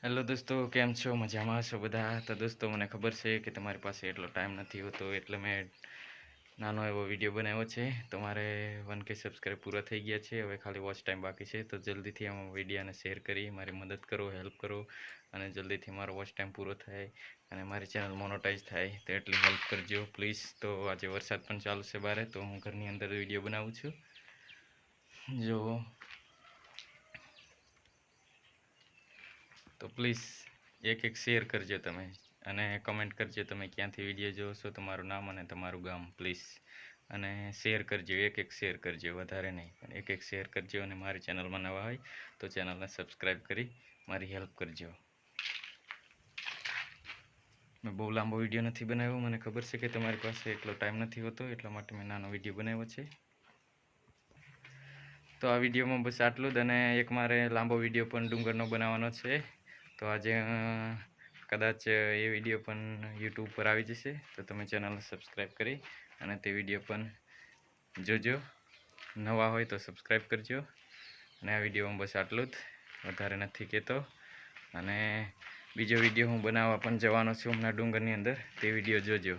Hello દોસ્તો, કેમ છો? મજામાં છો બધા? તો દોસ્તો, મને ખબર છે કે તમારી પાસે એટલો ટાઈમ નથી હોતો, એટલે મેં નાનો એવો વિડીયો બનાવ્યો છે. તમારે 1K સબસ્ક્રાઈબ પૂરા થઈ ગયા છે, હવે ખાલી વોચ ટાઈમ બાકી છે. તો જલ્દીથી આ વિડીયોને શેર કરી મારી મદદ કરો, હેલ્પ કરો, અને જલ્દીથી મારો વોચ ટાઈમ પૂરો થાય અને મારી ચેનલ મોનોટાઈઝ થાય, તો એટલી હેલ્પ કરજો પ્લીઝ. તો આજે વરસાદ પણ ચાલુ છે બારે, તો હું ઘરની અંદર વિડીયો બનાવું છું. જો તો પ્લીઝ એક શેર કરજો તમે, અને કમેન્ટ કરજો તમે ક્યાંથી વિડીયો જોવો છો, તમારું નામ અને તમારું ગામ પ્લીઝ. અને શેર કરજો, એક શેર કરજો, વધારે નહીં, પણ એક શેર કરજો. અને મારી ચેનલમાં નવા હોય તો ચેનલને સબસ્ક્રાઈબ કરી મારી હેલ્પ કરજો. મેં બહુ લાંબો વિડીયો નથી બનાવ્યો, મને ખબર છે કે તમારી પાસે એટલો ટાઈમ નથી હોતો, એટલા માટે મેં નાનો વિડીયો બનાવ્યો છે. તો આ વિડીયોમાં બસ આટલું જ, અને એક મારે લાંબો વિડીયો પણ ડુંગરનો બનાવવાનો છે. તો આજે કદાચ એ વિડીયો પણ યુટ્યુબ પર આવી જશે, તો તમે ચેનલને સબસ્ક્રાઈબ કરી અને તે વિડીયો પણ જોજો. નવા હોય તો સબસ્ક્રાઈબ કરજો. અને આ વિડીયોમાં બસ આટલું જ, વધારે નથી કહેતો. અને બીજો વિડીયો હું બનાવવા પણ જવાનો છું હમણાં ડુંગરની અંદર, તે વિડીયો જોજો.